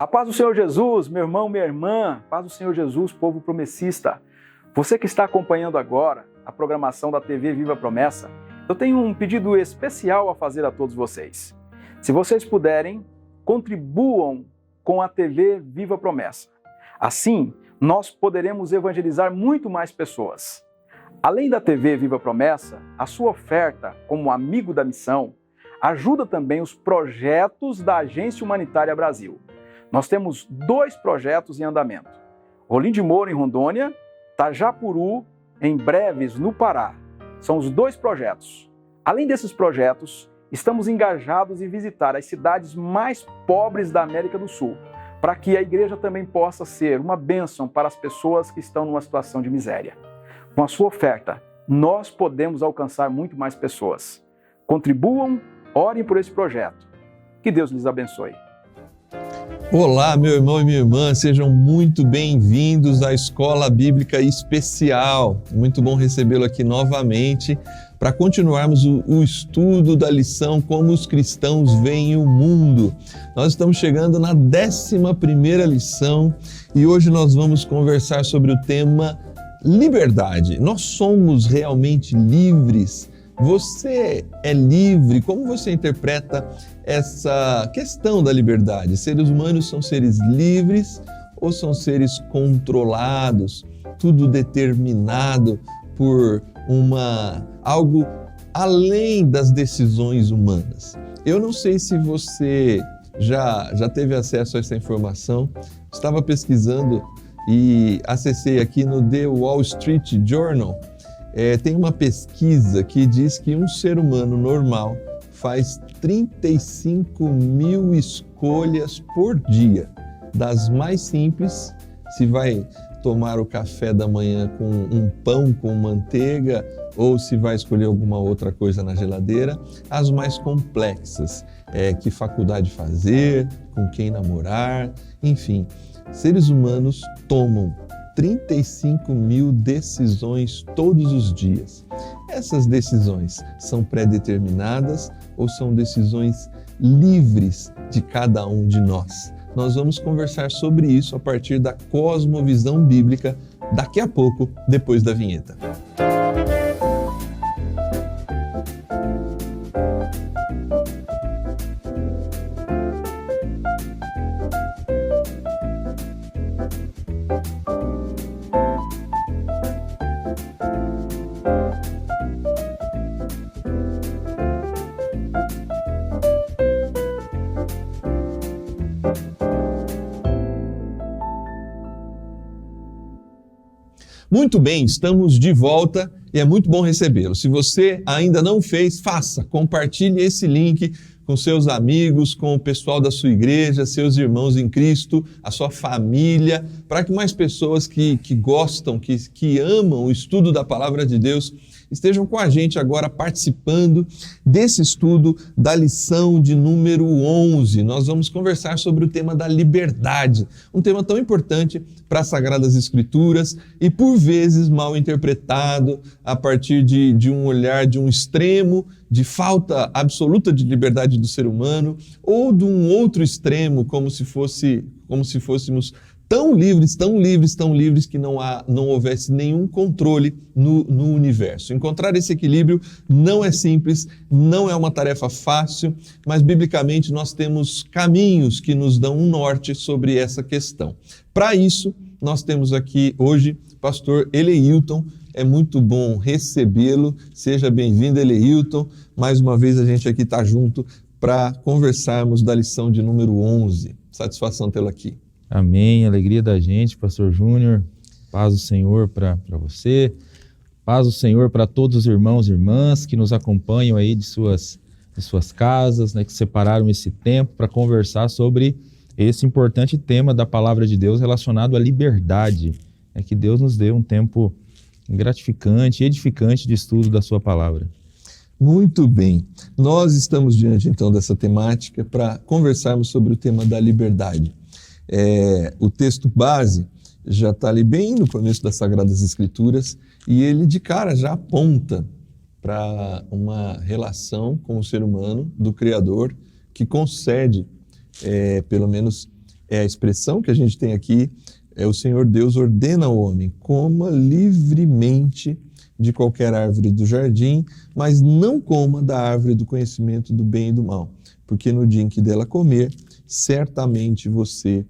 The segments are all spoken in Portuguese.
A paz do Senhor Jesus, meu irmão, minha irmã, paz do Senhor Jesus, povo promessista. Você que está acompanhando agora a programação da TV Viva Promessa, eu tenho um pedido especial a fazer a todos vocês. Se vocês puderem, contribuam com a TV Viva Promessa. Assim, nós poderemos evangelizar muito mais pessoas. Além da TV Viva Promessa, a sua oferta como amigo da missão ajuda também os projetos da Agência Humanitária Brasil. Nós temos 2 projetos em andamento. Rolim de Moura, em Rondônia, Tajapuru, em Breves, no Pará. São os 2 projetos. Além desses projetos, estamos engajados em visitar as cidades mais pobres da América do Sul, para que a igreja também possa ser uma bênção para as pessoas que estão numa situação de miséria. Com a sua oferta, nós podemos alcançar muito mais pessoas. Contribuam, orem por esse projeto. Que Deus lhes abençoe. Olá, meu irmão e minha irmã, sejam muito bem-vindos à Escola Bíblica Especial. Muito bom recebê-lo aqui novamente para continuarmos o estudo da lição Como os Cristãos Veem o Mundo. Nós estamos chegando na 11ª lição e hoje nós vamos conversar sobre o tema liberdade. Nós somos realmente livres? Você é livre? Como você interpreta essa questão da liberdade? Seres humanos são seres livres ou são seres controlados? Tudo determinado por algo além das decisões humanas. Eu não sei se você já teve acesso a essa informação. Estava pesquisando e acessei aqui no The Wall Street Journal. Tem uma pesquisa que diz que um ser humano normal faz 35 mil escolhas por dia, das mais simples, se vai tomar o café da manhã com um pão com manteiga ou se vai escolher alguma outra coisa na geladeira, as mais complexas, que faculdade fazer, com quem namorar, enfim. Seres humanos tomam 35 mil decisões todos os dias. Essas decisões são pré-determinadas ou são decisões livres de cada um de nós? Nós vamos conversar sobre isso a partir da cosmovisão bíblica daqui a pouco, depois da vinheta. Muito bem, estamos de volta e é muito bom recebê-lo. Se você ainda não fez, faça, compartilhe esse link com seus amigos, com o pessoal da sua igreja, seus irmãos em Cristo, a sua família, para que mais pessoas que gostam, que amam o estudo da Palavra de Deus estejam com a gente agora participando desse estudo da lição de número 11. Nós vamos conversar sobre o tema da liberdade, um tema tão importante para as Sagradas Escrituras e por vezes mal interpretado a partir de um olhar de um extremo de falta absoluta de liberdade do ser humano ou de um outro extremo como se fôssemos tão livres que não houvesse nenhum controle no universo. Encontrar esse equilíbrio não é simples, não é uma tarefa fácil, mas biblicamente nós temos caminhos que nos dão um norte sobre essa questão. Para isso, nós temos aqui hoje o pastor Eleilton. É muito bom recebê-lo. Seja bem-vindo, Eleilton. Mais uma vez a gente aqui está junto para conversarmos da lição de número 11. Satisfação tê-lo aqui. Amém, alegria da gente, pastor Júnior, paz do Senhor para você, paz do Senhor para todos os irmãos e irmãs que nos acompanham aí de suas casas, né, que separaram esse tempo para conversar sobre esse importante tema da palavra de Deus relacionado à liberdade, que Deus nos dê um tempo gratificante, edificante de estudo da sua palavra. Muito bem, nós estamos diante então dessa temática para conversarmos sobre o tema da liberdade. O texto base já está ali bem no começo das Sagradas Escrituras e ele de cara já aponta para uma relação com o ser humano, do Criador, que concede pelo menos é a expressão que a gente tem aqui, o Senhor Deus ordena ao homem, coma livremente de qualquer árvore do jardim, mas não coma da árvore do conhecimento do bem e do mal, porque no dia em que dela comer, certamente você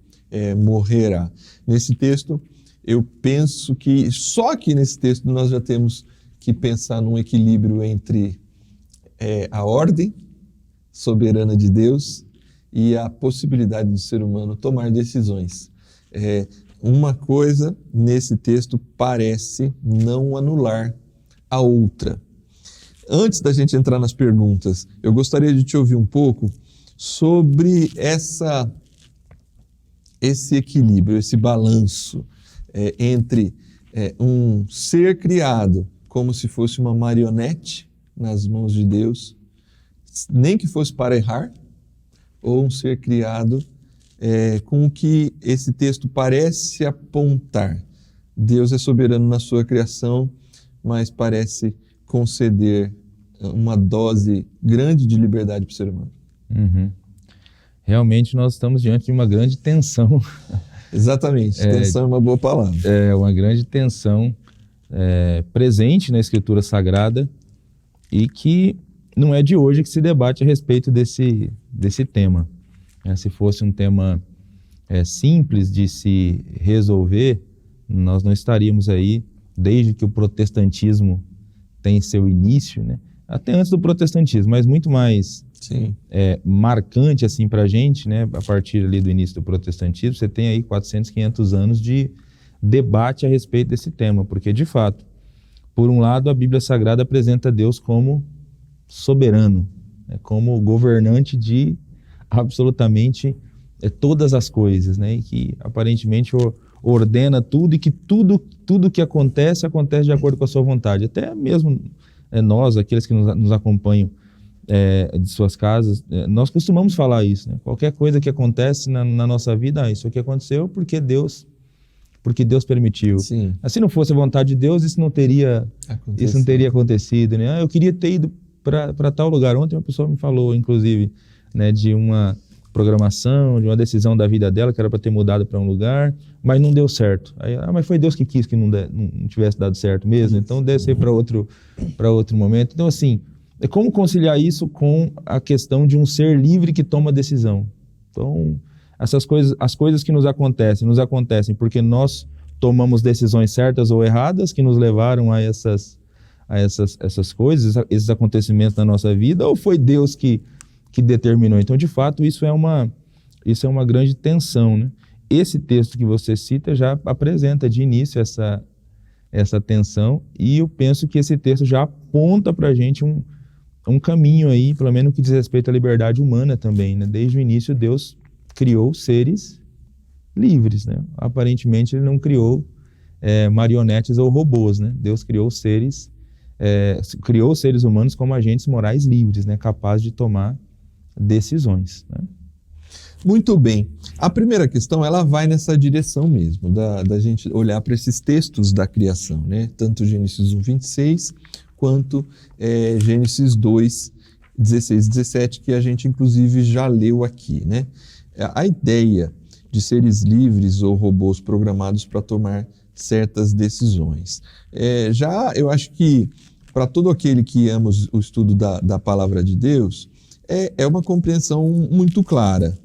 morrerá. Nesse texto, eu penso que só aqui nesse texto nós já temos que pensar num equilíbrio entre a ordem soberana de Deus e a possibilidade do ser humano tomar decisões. Uma coisa nesse texto parece não anular a outra. Antes da gente entrar nas perguntas, eu gostaria de te ouvir um pouco sobre esse equilíbrio, esse balanço entre um ser criado como se fosse uma marionete nas mãos de Deus, nem que fosse para errar, ou um ser criado com o que esse texto parece apontar. Deus é soberano na sua criação, mas parece conceder uma dose grande de liberdade para o ser humano. Uhum. Realmente nós estamos diante de uma grande tensão. Exatamente, tensão é uma boa palavra. É uma grande tensão presente na Escritura Sagrada e que não é de hoje que se debate a respeito desse tema. Se fosse um tema simples de se resolver, nós não estaríamos aí desde que o protestantismo tem seu início, né? Até antes do protestantismo, mas muito mais marcante assim para a gente, né? A partir ali do início do protestantismo, você tem aí 400, 500 anos de debate a respeito desse tema, porque de fato, por um lado, a Bíblia Sagrada apresenta Deus como soberano, né? Como governante de absolutamente todas as coisas, né? E que aparentemente ordena tudo e que tudo que acontece de acordo com a sua vontade. Até mesmo nós, aqueles que nos acompanham de suas casas, nós costumamos falar isso, né? Qualquer coisa que acontece na nossa vida, isso aqui aconteceu porque Deus permitiu. Sim. Se não fosse a vontade de Deus, isso não teria acontecido, né? Eu queria ter ido para tal lugar. Ontem uma pessoa me falou, inclusive, né, de uma programação, de uma decisão da vida dela, que era para ter mudado para um lugar, mas não deu certo. Aí, mas foi Deus que quis que não tivesse dado certo mesmo, então deve ser para outro momento. Então, assim, como conciliar isso com a questão de um ser livre que toma decisão? Então, as coisas que nos acontecem porque nós tomamos decisões certas ou erradas que nos levaram a essas coisas, esses acontecimentos na nossa vida, ou foi Deus que determinou? Então, de fato, isso é uma grande tensão, né? Esse texto que você cita já apresenta de início essa tensão, e eu penso que esse texto já aponta para a gente um caminho aí, pelo menos que diz respeito à liberdade humana também, né? Desde o início, Deus criou seres livres, né? Aparentemente, Ele não criou marionetes ou robôs, né? Deus criou seres humanos como agentes morais livres, né? Capazes de tomar decisões, né? Muito bem. A primeira questão, ela vai nessa direção mesmo, da gente olhar para esses textos da criação, né? Tanto Gênesis 1:26 quanto Gênesis 2:16 e 17, que a gente inclusive já leu aqui, né? A ideia de seres livres ou robôs programados para tomar certas decisões. Eu acho que para todo aquele que ama o estudo da palavra de Deus, é uma compreensão muito clara.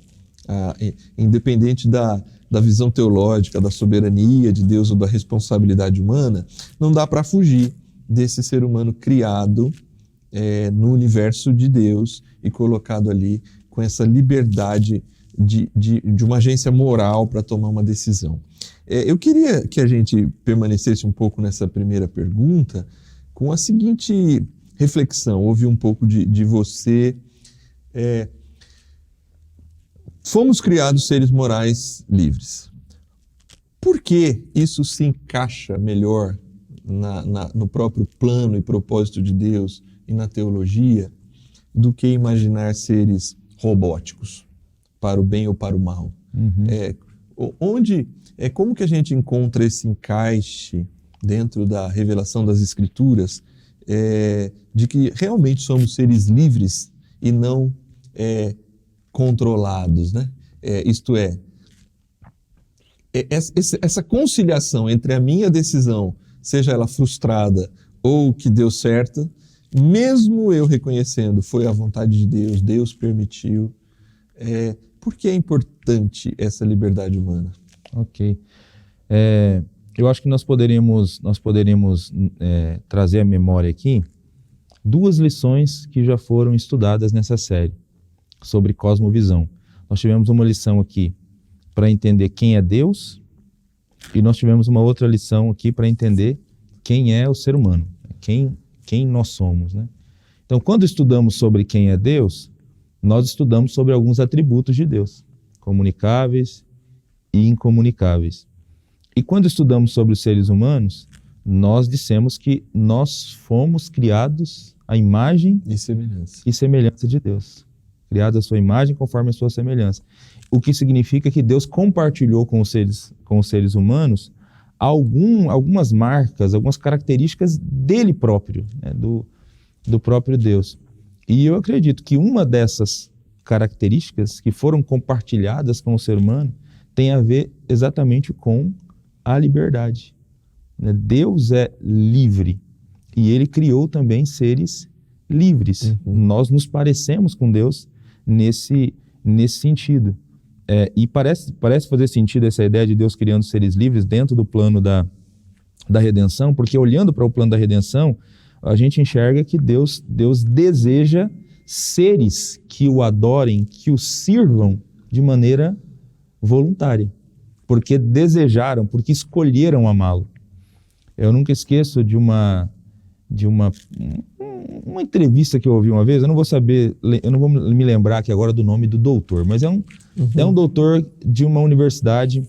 Independente da visão teológica, da soberania de Deus ou da responsabilidade humana, não dá para fugir desse ser humano criado no universo de Deus e colocado ali com essa liberdade de uma agência moral para tomar uma decisão. Eu queria que a gente permanecesse um pouco nessa primeira pergunta com a seguinte reflexão, ouvir um pouco de você. Fomos criados seres morais Por que isso se encaixa melhor no próprio plano e propósito de Deus e na teologia do que imaginar seres robóticos, para o bem ou para o mal? Uhum. Como que a gente encontra esse encaixe dentro da revelação das Escrituras de que realmente somos seres livres e não controlados, né? Isto é, essa conciliação entre a minha decisão, seja ela frustrada ou que deu certa, mesmo eu reconhecendo foi a vontade de Deus, Deus permitiu, por que é importante essa liberdade humana? Ok. Eu acho que nós poderíamos trazer à memória aqui 2 lições que já foram estudadas nessa série sobre cosmovisão. Nós tivemos uma lição aqui para entender quem é Deus e nós tivemos uma outra lição aqui para entender quem é o ser humano, quem nós somos, né? Então, quando estudamos sobre quem é Deus, nós estudamos sobre alguns atributos de Deus, comunicáveis e incomunicáveis. E quando estudamos sobre os seres humanos, nós dissemos que nós fomos criados à imagem e semelhança de Deus. Criados à sua imagem conforme a sua semelhança. O que significa que Deus compartilhou com os seres humanos algumas marcas, algumas características dele próprio, né, do próprio Deus. E eu acredito que uma dessas características que foram compartilhadas com o ser humano tem a ver exatamente com a liberdade. Deus é livre e ele criou também seres livres. Nós nos parecemos com Deus nesse sentido. E parece fazer sentido essa ideia de Deus criando seres livres dentro do plano da redenção, porque olhando para o plano da redenção, a gente enxerga que Deus deseja seres que o adorem, que o sirvam de maneira voluntária, porque desejaram, porque escolheram amá-lo. Eu nunca esqueço de uma entrevista que eu ouvi uma vez, eu não vou me lembrar aqui agora do nome do doutor, mas é um doutor de uma universidade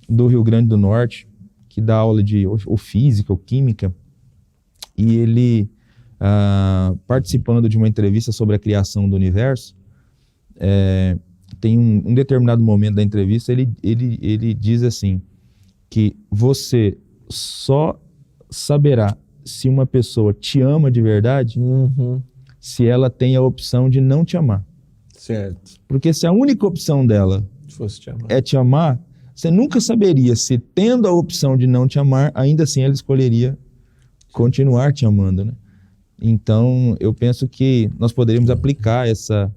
do Rio Grande do Norte, que dá aula de ou física ou química, e ele, participando de uma entrevista sobre a criação do universo, tem um determinado momento da entrevista, ele diz assim, que você só saberá se uma pessoa te ama de verdade, se ela tem a opção de não te amar. Certo. Porque se a única opção dela é te amar, você nunca saberia se, tendo a opção de não te amar, ainda assim ela escolheria continuar te amando, né? Então, eu penso que nós poderíamos aplicar essa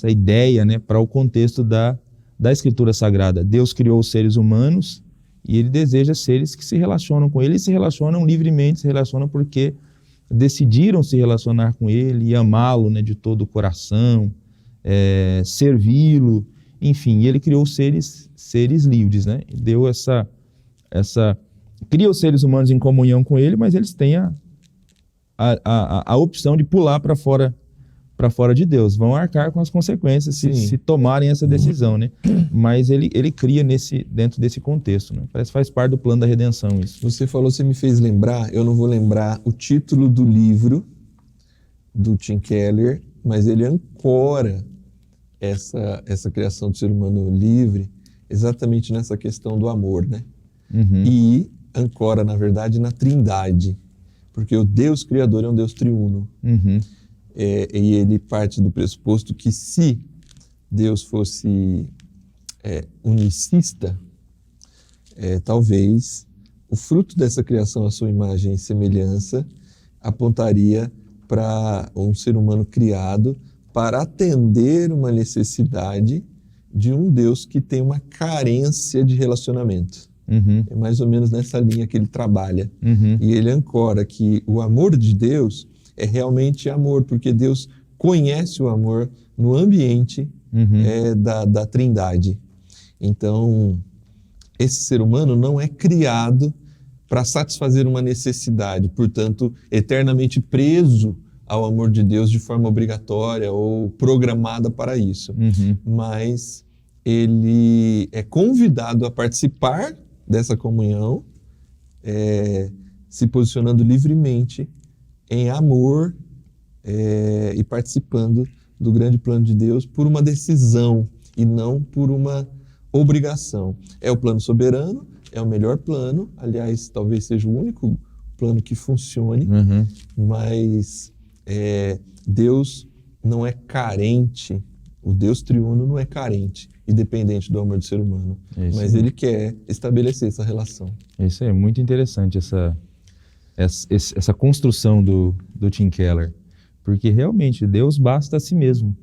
ideia, né, para o contexto da Escritura Sagrada. Deus criou os seres humanos e ele deseja seres que se relacionam com ele, e se relacionam livremente, se relacionam porque decidiram se relacionar com ele e amá-lo, né, de todo o coração, servi-lo, enfim, ele criou seres livres, né? Deu cria os seres humanos em comunhão com ele, mas eles têm a opção de pular para fora de Deus, vão arcar com as consequências se tomarem essa decisão, né? Mas ele cria dentro desse contexto, né? Parece que faz parte do plano da redenção isso. Você me fez lembrar, eu não vou lembrar o título do livro do Tim Keller, mas ele ancora essa criação do ser humano livre exatamente nessa questão do amor, né? E ancora, na verdade, na Trindade, porque o Deus Criador é um Deus triuno. E ele parte do pressuposto que se Deus fosse unicista, talvez o fruto dessa criação à sua imagem e semelhança apontaria para um ser humano criado para atender uma necessidade de um Deus que tem uma carência de relacionamento. É mais ou menos nessa linha que ele trabalha. E ele ancora que o amor de Deus é realmente amor, porque Deus conhece o amor no ambiente da Trindade. Então, esse ser humano não é criado para satisfazer uma necessidade, portanto, eternamente preso ao amor de Deus de forma obrigatória ou programada para isso. Mas ele é convidado a participar dessa comunhão, se posicionando livremente em amor e participando do grande plano de Deus por uma decisão e não por uma obrigação. É o plano soberano, é o melhor plano, aliás, talvez seja o único plano que funcione, mas Deus não é carente, o Deus triuno não é carente e dependente do amor do ser humano. Mas ele quer estabelecer essa relação. Isso é muito interessante, essa construção do Tim Keller, porque realmente Deus basta a si mesmo.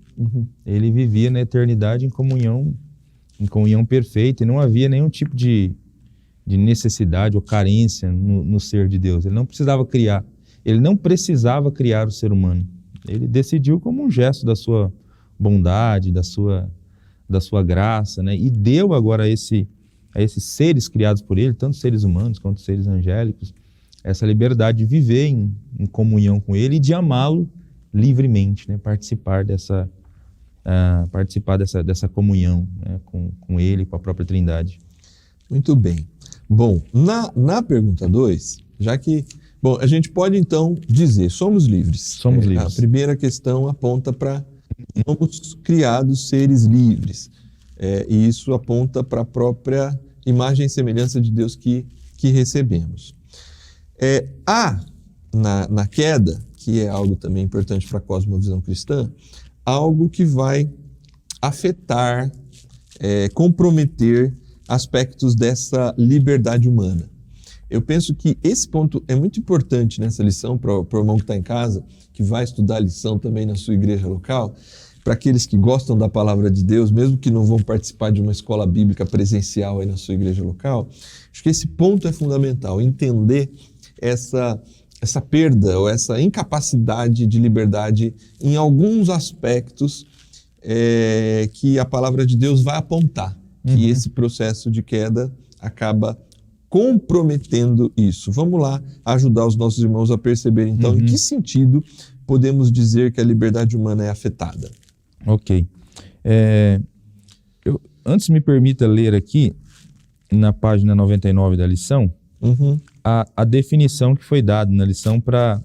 Ele vivia na eternidade em comunhão perfeita, e não havia nenhum tipo de necessidade ou carência no ser de Deus. Ele não precisava criar o ser humano. Ele decidiu como um gesto da sua bondade, da sua graça, né? E deu agora a esses seres criados por ele, tanto seres humanos quanto seres angélicos, essa liberdade de viver em comunhão com ele e de amá-lo livremente, né? Participar dessa comunhão, né? com ele, com a própria Trindade. Muito bem. Bom, na pergunta 2, já que... Bom, a gente pode então dizer, somos livres. Somos livres. A primeira questão aponta para somos criados seres livres. E isso aponta para a própria imagem e semelhança de Deus que recebemos. Há na queda, que é algo também importante para a cosmovisão cristã, algo que vai afetar, comprometer aspectos dessa liberdade humana. Eu penso que esse ponto é muito importante nessa lição para o irmão que está em casa, que vai estudar a lição também na sua igreja local, para aqueles que gostam da palavra de Deus, mesmo que não vão participar de uma escola bíblica presencial aí na sua igreja local. Acho que esse ponto é fundamental, entender essa perda ou essa incapacidade de liberdade em alguns aspectos que a palavra de Deus vai apontar, que esse processo de queda acaba comprometendo isso. Vamos lá ajudar os nossos irmãos a perceber, então, em que sentido podemos dizer que a liberdade humana é afetada. Ok. Antes me permita ler aqui, na página 99 da lição, a definição que foi dada na lição para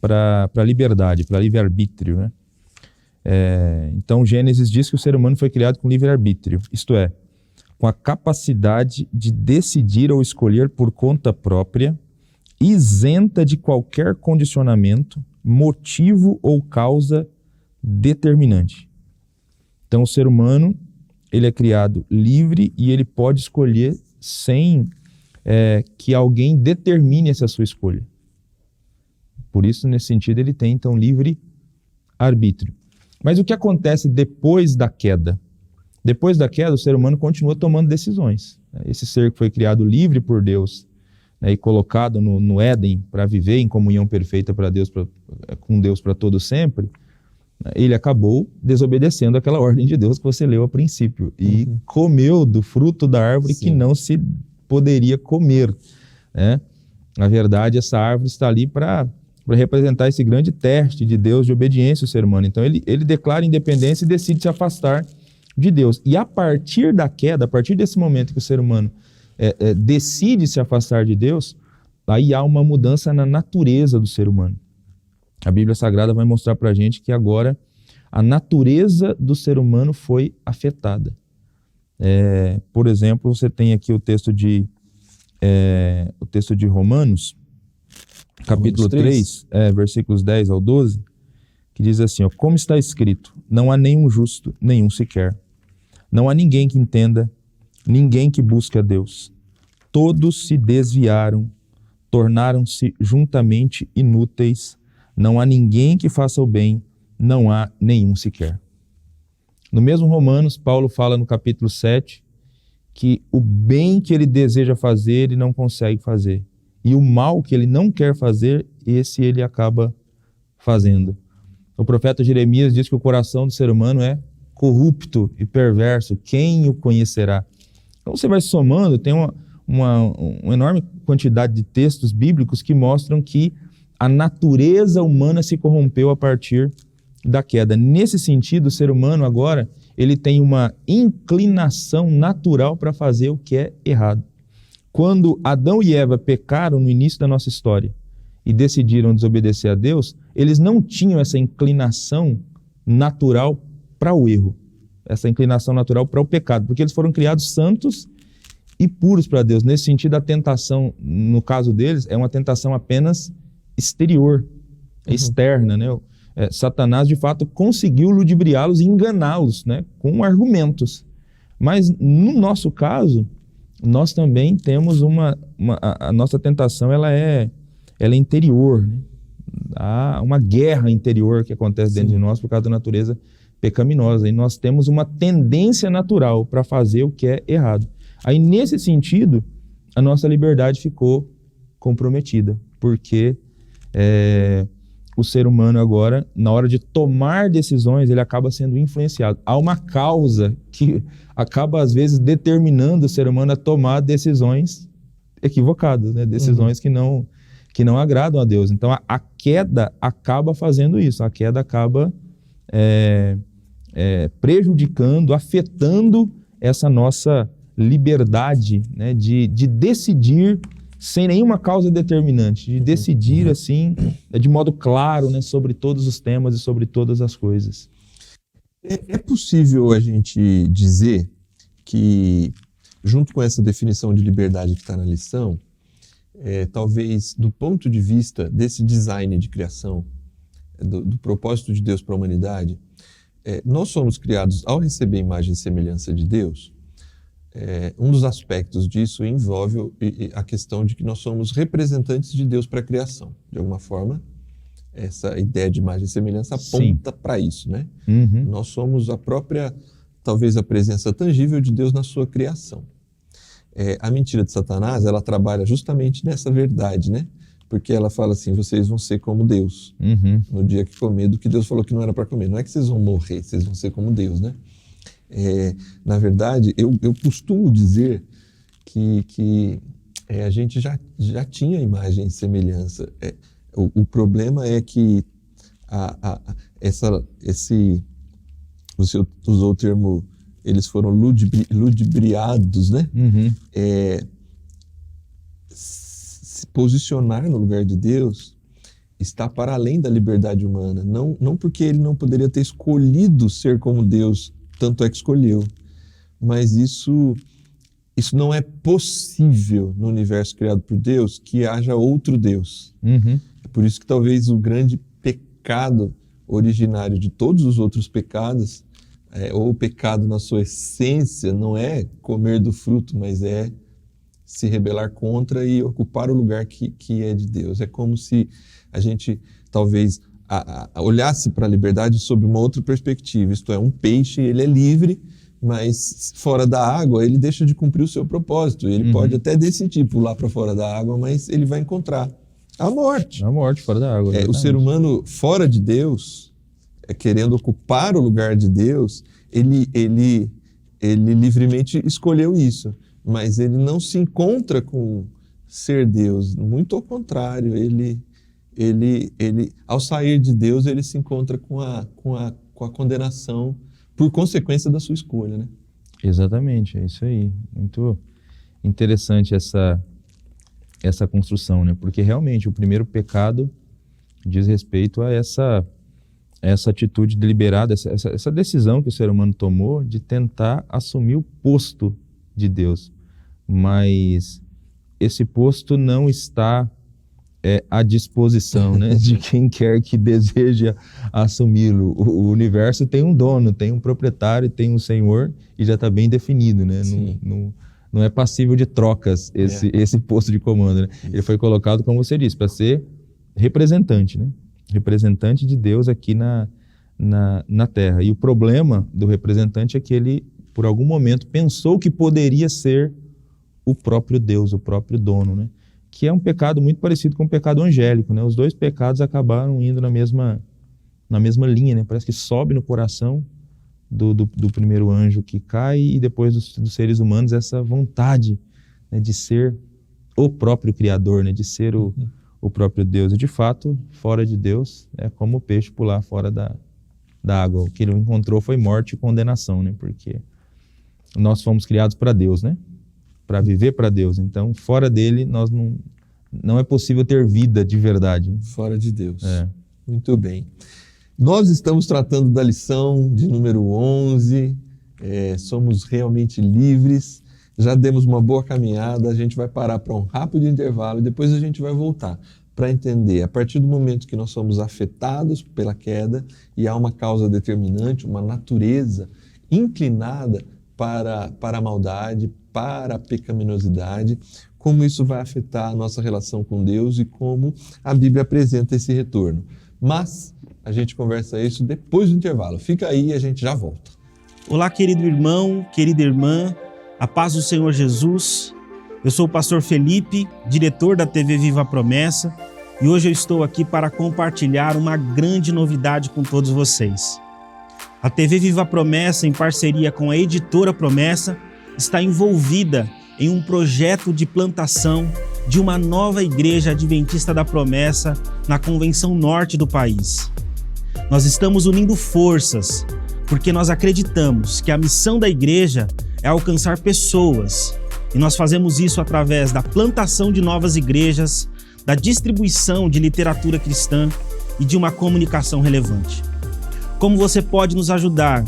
a liberdade, para livre-arbítrio, né? Então, Gênesis diz que o ser humano foi criado com livre-arbítrio, isto é, com a capacidade de decidir ou escolher por conta própria, isenta de qualquer condicionamento, motivo ou causa determinante. Então, o ser humano, ele é criado livre e ele pode escolher sem que alguém determine essa sua escolha. Por isso, nesse sentido, ele tem, então, livre arbítrio. Mas o que acontece depois da queda? Depois da queda, o ser humano continua tomando decisões. Esse ser que foi criado livre por Deus, né, e colocado no Éden para viver em comunhão perfeita com Deus para todo sempre, ele acabou desobedecendo aquela ordem de Deus que você leu a princípio e comeu do fruto da árvore que não se poderia comer, né? Na verdade, essa árvore está ali para representar esse grande teste de Deus de obediência ao ser humano. Então ele declara independência e decide se afastar de Deus. E a partir da queda, a partir desse momento que o ser humano decide se afastar de Deus, aí há uma mudança na natureza do ser humano. A Bíblia Sagrada vai mostrar para a gente que agora a natureza do ser humano foi afetada. Por exemplo, você tem aqui o texto de Romanos, capítulo 3, versículos 10 ao 12, que diz assim, como está escrito, não há nenhum justo, nenhum sequer. Não há ninguém que entenda, ninguém que busque a Deus. Todos se desviaram, tornaram-se juntamente inúteis. Não há ninguém que faça o bem, não há nenhum sequer. No mesmo Romanos, Paulo fala no capítulo 7 que o bem que ele deseja fazer, ele não consegue fazer. E o mal que ele não quer fazer, esse ele acaba fazendo. O profeta Jeremias diz que o coração do ser humano é corrupto e perverso. Quem o conhecerá? Então você vai somando, tem uma enorme quantidade de textos bíblicos que mostram que a natureza humana se corrompeu a partir da queda. Nesse sentido, o ser humano agora ele tem uma inclinação natural para fazer o que é errado. Quando Adão e Eva pecaram no início da nossa história e decidiram desobedecer a Deus, eles não tinham essa inclinação natural para o erro, essa inclinação natural para o pecado, porque eles foram criados santos e puros para Deus. Nesse sentido, a tentação, no caso deles, é uma tentação apenas exterior, externa, né? Satanás, de fato, conseguiu ludibriá-los e enganá-los, né, com argumentos. Mas no nosso caso, nós também temos a nossa tentação, ela é interior, né? Há uma guerra interior que acontece dentro de nós por causa da natureza pecaminosa, e nós temos uma tendência natural para fazer o que é errado. Aí, nesse sentido, a nossa liberdade ficou comprometida, porque o ser humano agora, na hora de tomar decisões, ele acaba sendo influenciado. Há uma causa que acaba, às vezes, determinando o ser humano a tomar decisões equivocadas, né? Decisões que não agradam a Deus. Então, a queda acaba fazendo isso. A queda acaba prejudicando, afetando essa nossa liberdade, né? de decidir sem nenhuma causa determinante, de decidir assim, de modo claro, né? Sobre todos os temas e sobre todas as coisas. É possível a gente dizer que, junto com essa definição de liberdade que está na lição, talvez do ponto de vista desse design de criação, do propósito de Deus para a humanidade, nós somos criados ao receber imagem e semelhança de Deus. Um dos aspectos disso envolve a questão de que nós somos representantes de Deus para a criação. De alguma forma, essa ideia de imagem e semelhança aponta para isso, né? Nós somos talvez a presença tangível de Deus na sua criação. A mentira de Satanás, ela trabalha justamente nessa verdade, né? Porque ela fala assim, vocês vão ser como Deus no dia que comer do que Deus falou que não era para comer. Não é que vocês vão morrer, vocês vão ser como Deus, né? Na verdade, eu costumo dizer que a gente já tinha imagem e semelhança. O problema é que você usou o termo, eles foram ludibriados, né? Se posicionar no lugar de Deus está para além da liberdade humana. Não porque ele não poderia ter escolhido ser como Deus, tanto é que escolheu, mas isso não é possível no universo criado por Deus, que haja outro Deus. É por isso que talvez o grande pecado originário de todos os outros pecados, ou o pecado na sua essência, não é comer do fruto, mas é se rebelar contra e ocupar o lugar que é de Deus. É como se a gente talvez olhasse para a liberdade sob uma outra perspectiva, isto é, um peixe, ele é livre, mas fora da água ele deixa de cumprir o seu propósito. Ele pode até decidir pular para fora da água, mas ele vai encontrar a morte. A morte fora da água. O ser humano fora de Deus, querendo ocupar o lugar de Deus, ele livremente escolheu isso, mas ele não se encontra com ser Deus. Muito ao contrário, ele ao sair de Deus, ele se encontra com a condenação por consequência da sua escolha, né? Exatamente, é isso aí. Muito interessante essa construção, né? Porque realmente o primeiro pecado diz respeito a essa atitude deliberada, essa decisão que o ser humano tomou de tentar assumir o posto de Deus. Mas esse posto não está à disposição, né, de quem quer que deseja assumi-lo. O universo tem um dono, tem um proprietário, tem um senhor, e já está bem definido, né? Não é passível de trocas esse posto de comando, né? Ele foi colocado, como você disse, para ser representante, né? Representante de Deus aqui na Terra. E o problema do representante é que ele, por algum momento, pensou que poderia ser o próprio Deus, o próprio dono, né? Que é um pecado muito parecido com o pecado angélico, né? Os dois pecados acabaram indo na mesma linha, né? Parece que sobe no coração do primeiro anjo que cai, e depois dos seres humanos essa vontade, né, de ser o próprio Criador, né, de ser o próprio Deus. E de fato, fora de Deus, é como o peixe pular fora da água. O que ele encontrou foi morte e condenação, né? Porque nós fomos criados para Deus, né? Para viver para Deus. Então, fora dele, nós não é possível ter vida de verdade, né? Fora de Deus. Muito bem. Nós estamos tratando da lição de número 11, somos realmente livres, já demos uma boa caminhada, a gente vai parar para um rápido intervalo e depois a gente vai voltar para entender, a partir do momento que nós somos afetados pela queda e há uma causa determinante, uma natureza inclinada para a maldade, para a pecaminosidade, como isso vai afetar a nossa relação com Deus e como a Bíblia apresenta esse retorno. Mas a gente conversa isso depois do intervalo. Fica aí e a gente já volta. Olá, querido irmão, querida irmã, a paz do Senhor Jesus. Eu sou o pastor Felipe, diretor da TV Viva a Promessa, e hoje eu estou aqui para compartilhar uma grande novidade com todos vocês. A TV Viva a Promessa, em parceria com a Editora Promessa, está envolvida em um projeto de plantação de uma nova igreja adventista da Promessa na Convenção Norte do país. Nós estamos unindo forças, porque nós acreditamos que a missão da igreja é alcançar pessoas, e nós fazemos isso através da plantação de novas igrejas, da distribuição de literatura cristã e de uma comunicação relevante. Como você pode nos ajudar?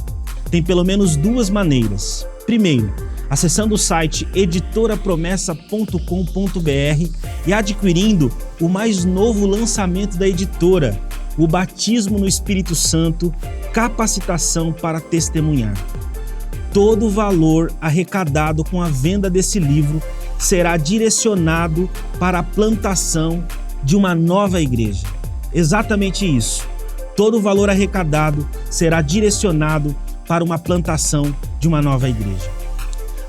Tem pelo menos duas maneiras. Primeiro, acessando o site editorapromessa.com.br e adquirindo o mais novo lançamento da editora, o Batismo no Espírito Santo, Capacitação para Testemunhar. Todo o valor arrecadado com a venda desse livro será direcionado para a plantação de uma nova igreja. Exatamente isso. Todo o valor arrecadado será direcionado para uma plantação de uma nova igreja.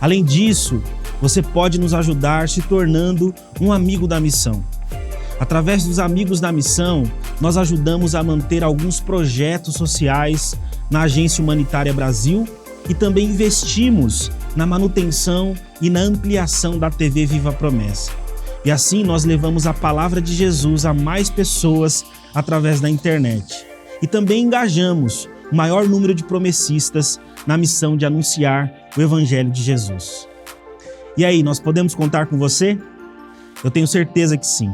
Além disso, você pode nos ajudar se tornando um amigo da missão. Através dos Amigos da Missão, nós ajudamos a manter alguns projetos sociais na Agência Humanitária Brasil e também investimos na manutenção e na ampliação da TV Viva a Promessa. E assim nós levamos a palavra de Jesus a mais pessoas através da internet. E também engajamos o maior número de promessistas na missão de anunciar o Evangelho de Jesus. E aí, nós podemos contar com você? Eu tenho certeza que sim.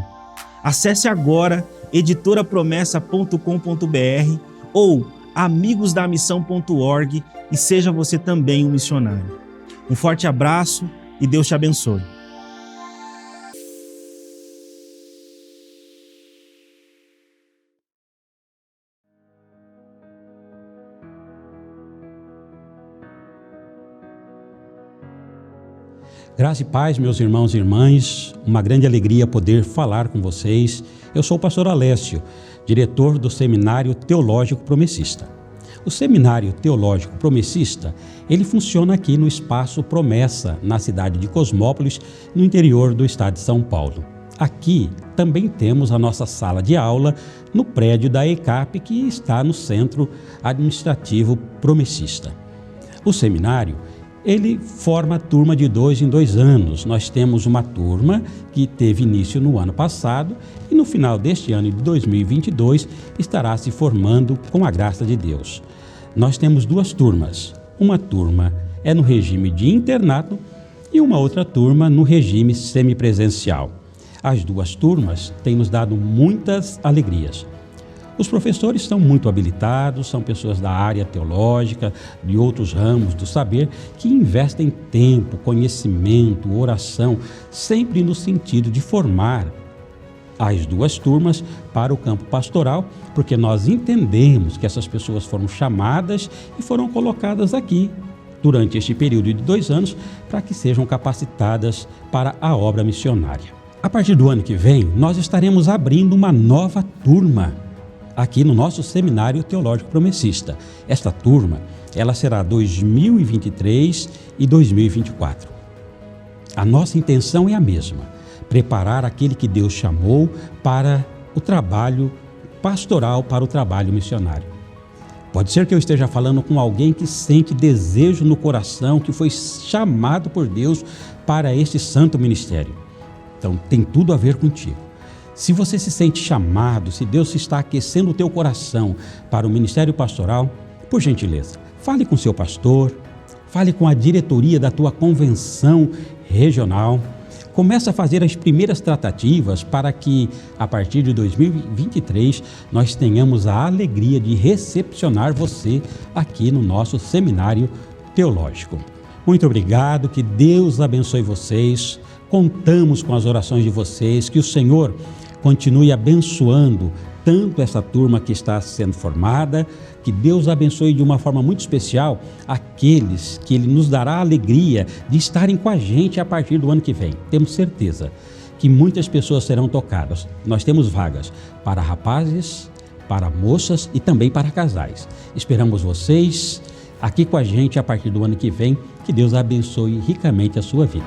Acesse agora editorapromessa.com.br ou amigosdamissão.org e seja você também um missionário. Um forte abraço e Deus te abençoe. Graça e paz, meus irmãos e irmãs, uma grande alegria poder falar com vocês. Eu sou o pastor Alessio, diretor do Seminário Teológico Promessista. O Seminário Teológico Promessista, ele funciona aqui no Espaço Promessa, na cidade de Cosmópolis, no interior do estado de São Paulo. Aqui também temos a nossa sala de aula no prédio da ECAP, que está no Centro Administrativo Promessista. O seminário, ele forma turma de 2 em 2 anos. Nós temos uma turma que teve início no ano passado e no final deste ano de 2022 estará se formando com a graça de Deus. Nós temos 2 turmas. Uma turma é no regime de internato e uma outra turma no regime semipresencial. As 2 turmas têm nos dado muitas alegrias. Os professores são muito habilitados, são pessoas da área teológica, de outros ramos do saber, que investem tempo, conhecimento, oração, sempre no sentido de formar as 2 turmas para o campo pastoral, porque nós entendemos que essas pessoas foram chamadas e foram colocadas aqui durante este período de 2 anos para que sejam capacitadas para a obra missionária. A partir do ano que vem, nós estaremos abrindo uma nova turma aqui no nosso Seminário Teológico Promessista. Esta turma, ela será 2023 e 2024. A nossa intenção é a mesma, preparar aquele que Deus chamou para o trabalho pastoral, para o trabalho missionário. Pode ser que eu esteja falando com alguém que sente desejo no coração, que foi chamado por Deus para este santo ministério. Então, tem tudo a ver contigo. Se você se sente chamado, se Deus está aquecendo o teu coração para o ministério pastoral, por gentileza, fale com seu pastor, fale com a diretoria da tua convenção regional, comece a fazer as primeiras tratativas para que, a partir de 2023, nós tenhamos a alegria de recepcionar você aqui no nosso seminário teológico. Muito obrigado, que Deus abençoe vocês, contamos com as orações de vocês, que o Senhor continue abençoando tanto essa turma que está sendo formada, que Deus abençoe de uma forma muito especial aqueles que Ele nos dará a alegria de estarem com a gente a partir do ano que vem. Temos certeza que muitas pessoas serão tocadas. Nós temos vagas para rapazes, para moças e também para casais. Esperamos vocês aqui com a gente a partir do ano que vem. Que Deus abençoe ricamente a sua vida.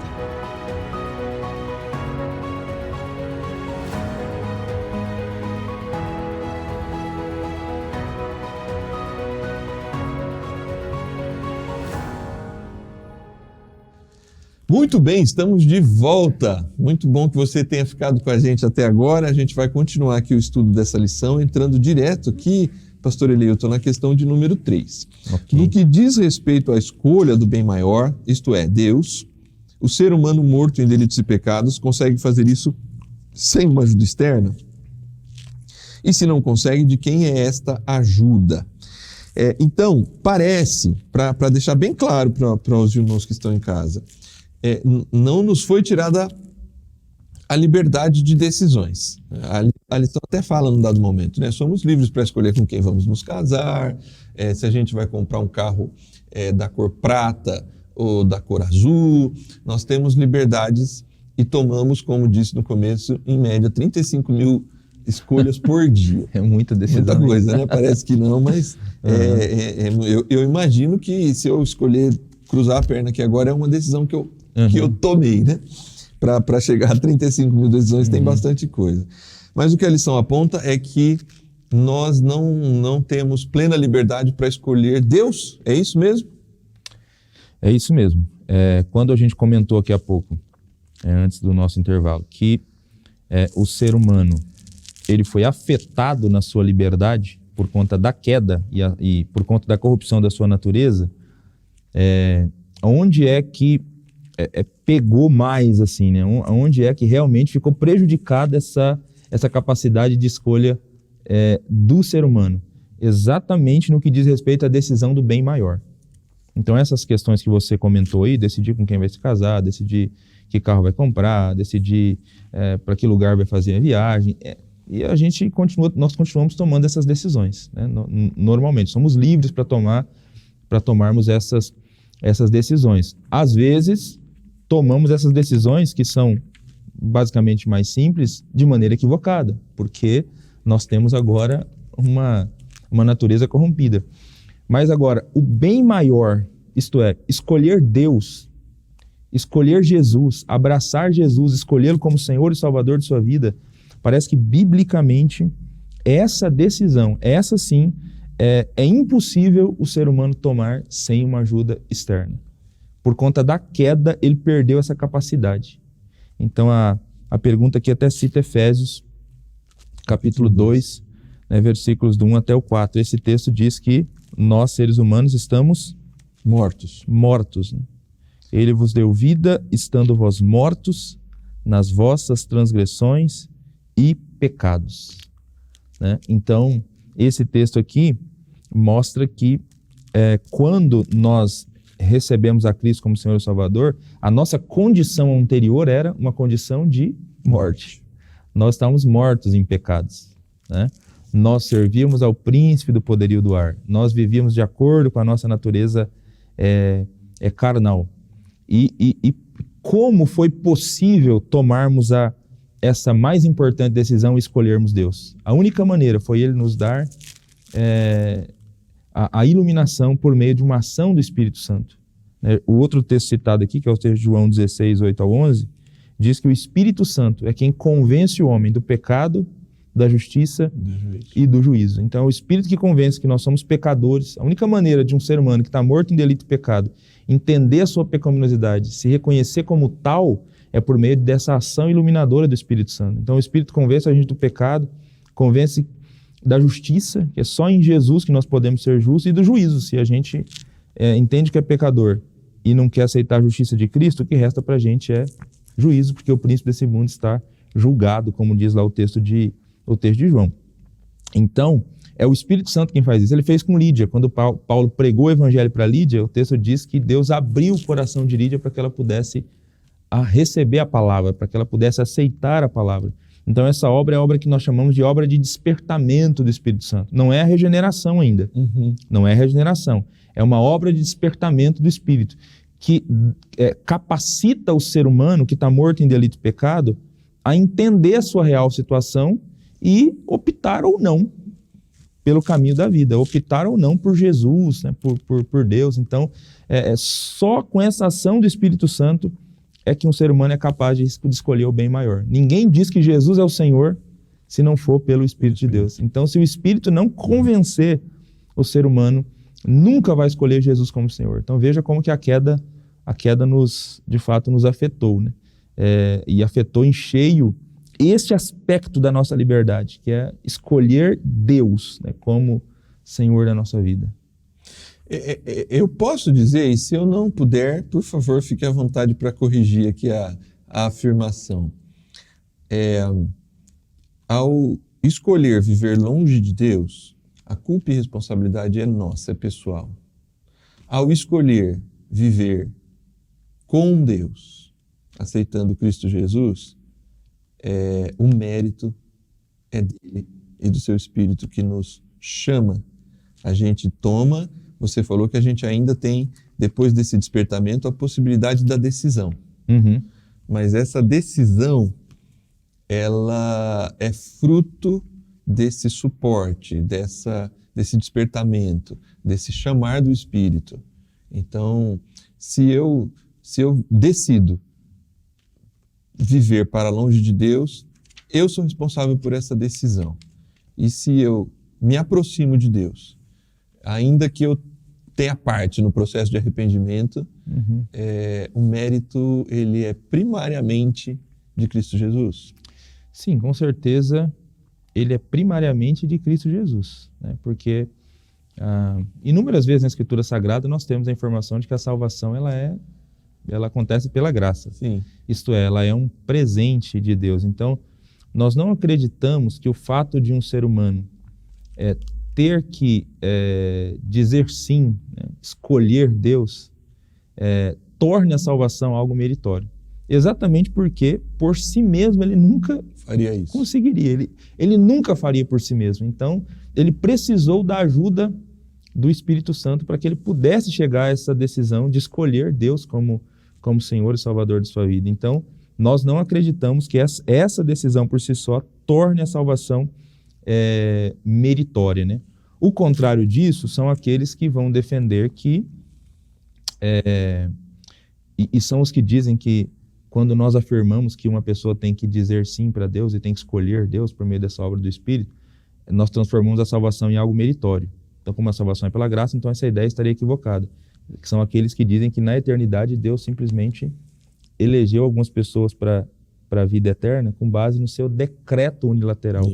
Muito bem, estamos de volta. Muito bom que você tenha ficado com a gente até agora. A gente vai continuar aqui o estudo dessa lição, entrando direto aqui, pastor Eleilton, na questão de número 3. Okay. No que diz respeito à escolha do bem maior, isto é, Deus, o ser humano morto em delitos e pecados consegue fazer isso sem uma ajuda externa? E se não consegue, de quem é esta ajuda? Então, parece, para deixar bem claro para os irmãos que estão em casa, não nos foi tirada a liberdade de decisões. A lição até fala num dado momento, né? Somos livres para escolher com quem vamos nos casar, se a gente vai comprar um carro da cor prata ou da cor azul. Nós temos liberdades e tomamos, como disse no começo, em média 35 mil escolhas por dia. É muita decisão. Muita coisa, né? Parece que não, mas eu imagino que se eu escolher cruzar a perna aqui agora é uma decisão que eu tomei, né? Para chegar a 35 mil decisões tem bastante coisa. Mas o que a lição aponta é que nós não temos plena liberdade para escolher Deus. É isso mesmo? É isso mesmo. Quando a gente comentou aqui há pouco, antes do nosso intervalo, que o ser humano ele foi afetado na sua liberdade por conta da queda e por conta da corrupção da sua natureza, onde é que pegou mais, assim, né? Onde é que realmente ficou prejudicada essa capacidade de escolha do ser humano? Exatamente no que diz respeito à decisão do bem maior. Então essas questões que você comentou aí, decidir com quem vai se casar, decidir que carro vai comprar, decidir para que lugar vai fazer a viagem, e nós continuamos tomando essas decisões, né? Normalmente, somos livres para tomarmos essas decisões. Às vezes, tomamos essas decisões que são basicamente mais simples de maneira equivocada, porque nós temos agora uma natureza corrompida. Mas agora, o bem maior, isto é, escolher Deus, escolher Jesus, abraçar Jesus, escolhê-lo como Senhor e Salvador de sua vida, parece que biblicamente essa decisão, essa sim, é impossível o ser humano tomar sem uma ajuda externa. Por conta da queda, ele perdeu essa capacidade. Então, a pergunta aqui até cita Efésios, capítulo 2, né, versículos do 1 até o 4. Esse texto diz que nós, seres humanos, estamos mortos. Né? Ele vos deu vida, estando vós mortos nas vossas transgressões e pecados. Né? Então, esse texto aqui mostra que quando nós recebemos a Cristo como Senhor e Salvador, a nossa condição anterior era uma condição de morte. Nós estávamos mortos em pecados, né? Nós servíamos ao príncipe do poderio do ar. Nós vivíamos de acordo com a nossa natureza carnal. E como foi possível tomarmos essa mais importante decisão e escolhermos Deus? A única maneira foi Ele nos dar a iluminação por meio de uma ação do Espírito Santo. O outro texto citado aqui, que é o texto de João 16, 8 ao 11, diz que o Espírito Santo é quem convence o homem do pecado, da justiça e do juízo. Então é o Espírito que convence que nós somos pecadores. A única maneira de um ser humano que está morto em delito e pecado entender a sua pecaminosidade, se reconhecer como tal, é por meio dessa ação iluminadora do Espírito Santo. Então o Espírito convence a gente do pecado, convence da justiça, que é só em Jesus que nós podemos ser justos, e do juízo. Se a gente entende que é pecador e não quer aceitar a justiça de Cristo, o que resta para a gente é juízo, porque o príncipe desse mundo está julgado, como diz lá o texto de João. Então, é o Espírito Santo quem faz isso. Ele fez com Lídia. Quando Paulo pregou o evangelho para Lídia, o texto diz que Deus abriu o coração de Lídia para que ela pudesse receber a palavra, para que ela pudesse aceitar a palavra. Então essa obra é a obra que nós chamamos de obra de despertamento do Espírito Santo. Não é a regeneração ainda, não é a regeneração. É uma obra de despertamento do Espírito, que capacita o ser humano que está morto em delito e pecado a entender a sua real situação e optar ou não pelo caminho da vida, optar ou não por Jesus, né, por Deus. Então, só com essa ação do Espírito Santo é que um ser humano é capaz de escolher o bem maior. Ninguém diz que Jesus é o Senhor se não for pelo Espírito de Deus. Então, se o Espírito não convencer o ser humano, nunca vai escolher Jesus como Senhor. Então, veja como que a queda de fato nos afetou, né? E afetou em cheio este aspecto da nossa liberdade, que é escolher Deus, né, como Senhor da nossa vida. Eu posso dizer, e se eu não puder, por favor, fique à vontade para corrigir aqui a afirmação. Ao escolher viver longe de Deus, a culpa e responsabilidade é nossa, é pessoal. Ao escolher viver com Deus, aceitando Cristo Jesus, o mérito é dele e do seu Espírito que nos chama. A gente toma, você falou que a gente ainda tem, depois desse despertamento, a possibilidade da decisão. Mas essa decisão, ela é fruto desse suporte, desse despertamento, desse chamar do Espírito. Então, se eu decido viver para longe de Deus, eu sou responsável por essa decisão. E se eu me aproximo de Deus, ainda que eu tenha parte no processo de arrependimento, o mérito ele é primariamente de Cristo Jesus. Sim, com certeza ele é primariamente de Cristo Jesus, né? Porque inúmeras vezes na Escritura Sagrada nós temos a informação de que a salvação ela acontece pela graça. Sim. Isto é, ela é um presente de Deus. Então, nós não acreditamos que o fato de um ser humano ter que dizer sim, né, escolher Deus, torne a salvação algo meritório. Exatamente porque, por si mesmo, ele nunca faria isso. Conseguiria. Ele nunca faria por si mesmo. Então, ele precisou da ajuda do Espírito Santo para que ele pudesse chegar a essa decisão de escolher Deus como Senhor e Salvador de sua vida. Então, nós não acreditamos que essa decisão por si só torne a salvação meritória, né? O contrário disso são aqueles que vão defender que, e são os que dizem que quando nós afirmamos que uma pessoa tem que dizer sim para Deus e tem que escolher Deus por meio dessa obra do Espírito, nós transformamos a salvação em algo meritório. Então, como a salvação é pela graça, então essa ideia estaria equivocada. Que são aqueles que dizem que na eternidade Deus simplesmente elegeu algumas pessoas para a vida eterna com base no seu decreto unilateral,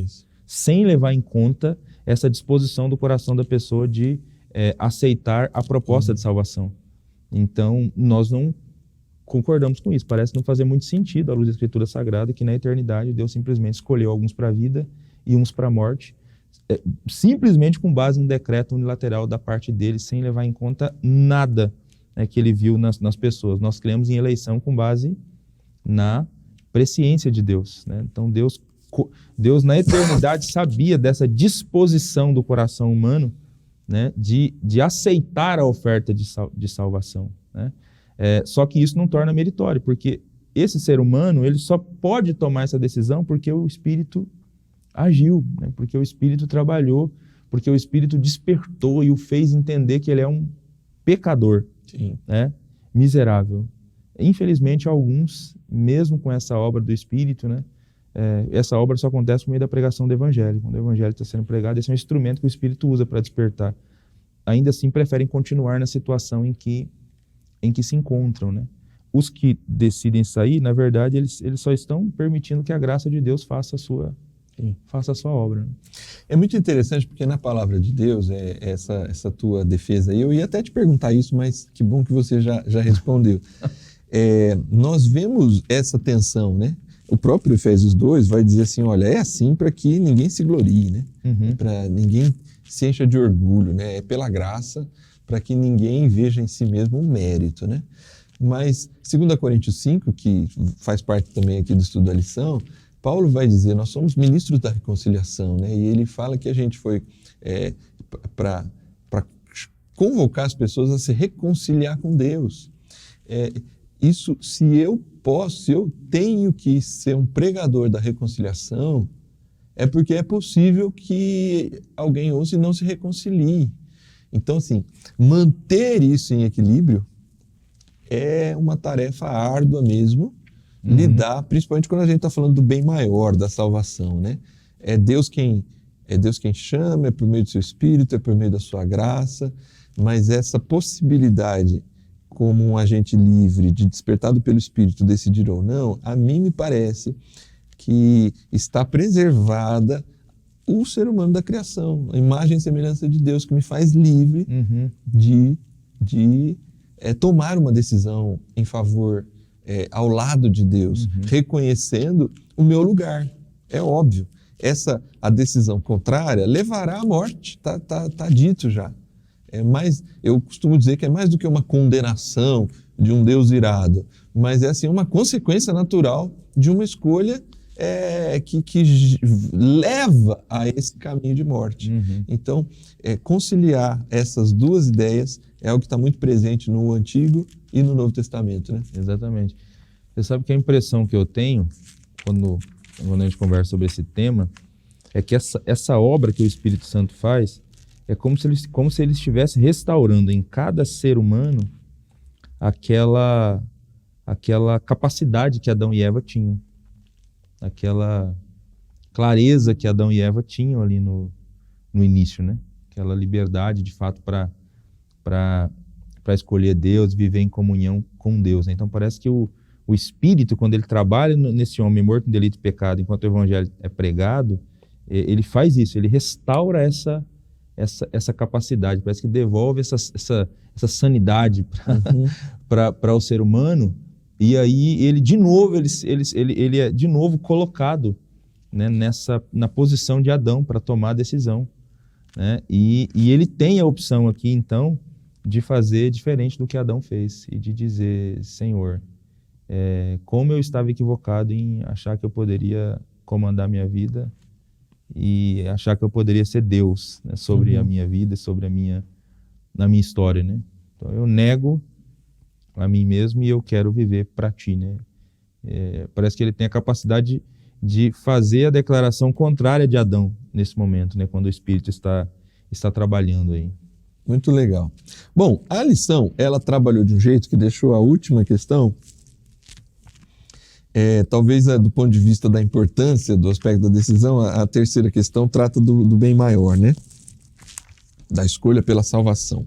sem levar em conta essa disposição do coração da pessoa de aceitar a proposta de salvação. Então, nós não concordamos com isso. Parece não fazer muito sentido à luz da Escritura Sagrada que na eternidade Deus simplesmente escolheu alguns para a vida e uns para a morte, simplesmente com base no decreto unilateral da parte dele, sem levar em conta nada que ele viu nas pessoas. Nós cremos em eleição com base na presciência de Deus, né? Então Deus na eternidade sabia dessa disposição do coração humano, né, de aceitar a oferta de salvação, né? Só que isso não torna meritório, porque esse ser humano ele só pode tomar essa decisão porque o Espírito agiu, né? Porque o Espírito trabalhou, porque o Espírito despertou e o fez entender que ele é um pecador, né? Miserável. Infelizmente, alguns, mesmo com essa obra do Espírito, né, essa obra só acontece por meio da pregação do Evangelho. Quando o Evangelho está sendo pregado, esse é um instrumento que o Espírito usa para despertar. Ainda assim, preferem continuar na situação em que se encontram, né? Os que decidem sair, na verdade, eles só estão permitindo que a graça de Deus faça a sua obra, né? É muito interessante porque na palavra de Deus, essa tua defesa aí, eu ia até te perguntar isso, mas que bom que você já respondeu. Nós vemos essa tensão, né? O próprio Efésios 2 vai dizer assim, olha, é assim para que ninguém se glorie, né? Para ninguém se encha de orgulho, né? É pela graça, para que ninguém veja em si mesmo um mérito, né? Mas 2 Coríntios 5, que faz parte também aqui do estudo da lição, Paulo vai dizer, nós somos ministros da reconciliação, né? E ele fala que a gente foi para convocar as pessoas a se reconciliar com Deus. Isso, se eu tenho que ser um pregador da reconciliação, é porque é possível que alguém ouça e não se reconcilie. Então, assim, manter isso em equilíbrio é uma tarefa árdua mesmo, lidar, principalmente quando a gente está falando do bem maior, da salvação, né? É Deus quem chama, é por meio do seu Espírito, é por meio da sua graça, mas essa possibilidade, como um agente livre, de despertado pelo Espírito, decidir ou não, a mim me parece que está preservada o ser humano da criação, a imagem e semelhança de Deus, que me faz livre de tomar uma decisão em favor, ao lado de Deus, reconhecendo o meu lugar. É óbvio, a decisão contrária levará à morte, tá dito já. Eu costumo dizer que é mais do que uma condenação de um Deus irado, mas é assim, uma consequência natural de uma escolha que leva a esse caminho de morte. Então, conciliar essas duas ideias é algo que está muito presente no Antigo e no Novo Testamento, né? Exatamente. Você sabe que a impressão que eu tenho, quando a gente conversa sobre esse tema, é que essa obra que o Espírito Santo faz é como se ele estivesse restaurando em cada ser humano aquela capacidade que Adão e Eva tinham. Aquela clareza que Adão e Eva tinham ali no início, né? Aquela liberdade, de fato, para escolher Deus, viver em comunhão com Deus, né? Então parece que o Espírito, quando ele trabalha nesse homem morto em delito e pecado, enquanto o Evangelho é pregado, ele faz isso, ele restaura essa capacidade, parece que devolve essa sanidade para o ser humano. E aí ele de novo ele é de novo colocado, né, na posição de Adão para tomar a decisão, né? E ele tem a opção aqui então de fazer diferente do que Adão fez e de dizer: Senhor, como eu estava equivocado em achar que eu poderia comandar minha vida e achar que eu poderia ser Deus, né, sobre a minha vida, sobre a minha história, né? Então eu nego a mim mesmo e eu quero viver para ti, né? Parece que ele tem a capacidade de fazer a declaração contrária de Adão nesse momento, né? Quando o Espírito está trabalhando aí. Muito legal. Bom, a lição, ela trabalhou de um jeito que deixou a última questão, talvez do ponto de vista da importância do aspecto da decisão, a terceira questão trata do bem maior, né? Da escolha pela salvação.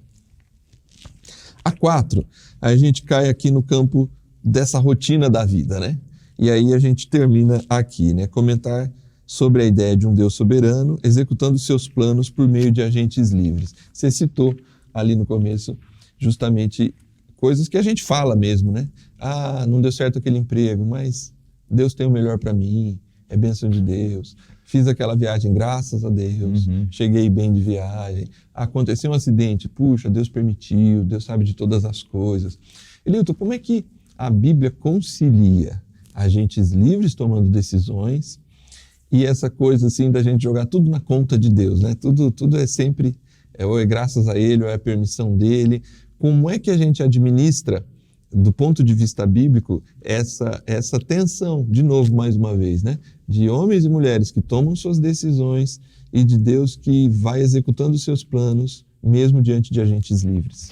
A 4, a gente cai aqui no campo dessa rotina da vida, né? E aí a gente termina aqui, né? Comentar sobre a ideia de um Deus soberano executando seus planos por meio de agentes livres. Você citou ali no começo justamente coisas que a gente fala mesmo, né? Ah, não deu certo aquele emprego, mas Deus tem o melhor para mim, é bênção de Deus. Fiz aquela viagem, graças a Deus, cheguei bem de viagem. Aconteceu um acidente, puxa, Deus permitiu, Deus sabe de todas as coisas. Elilton, como é que a Bíblia concilia agentes livres tomando decisões e essa coisa assim da gente jogar tudo na conta de Deus, né? Tudo é sempre, ou é graças a Ele, ou é a permissão dEle. Como é que a gente administra, do ponto de vista bíblico, essa tensão, de novo, mais uma vez, né? De homens e mulheres que tomam suas decisões e de Deus que vai executando os seus planos, mesmo diante de agentes livres?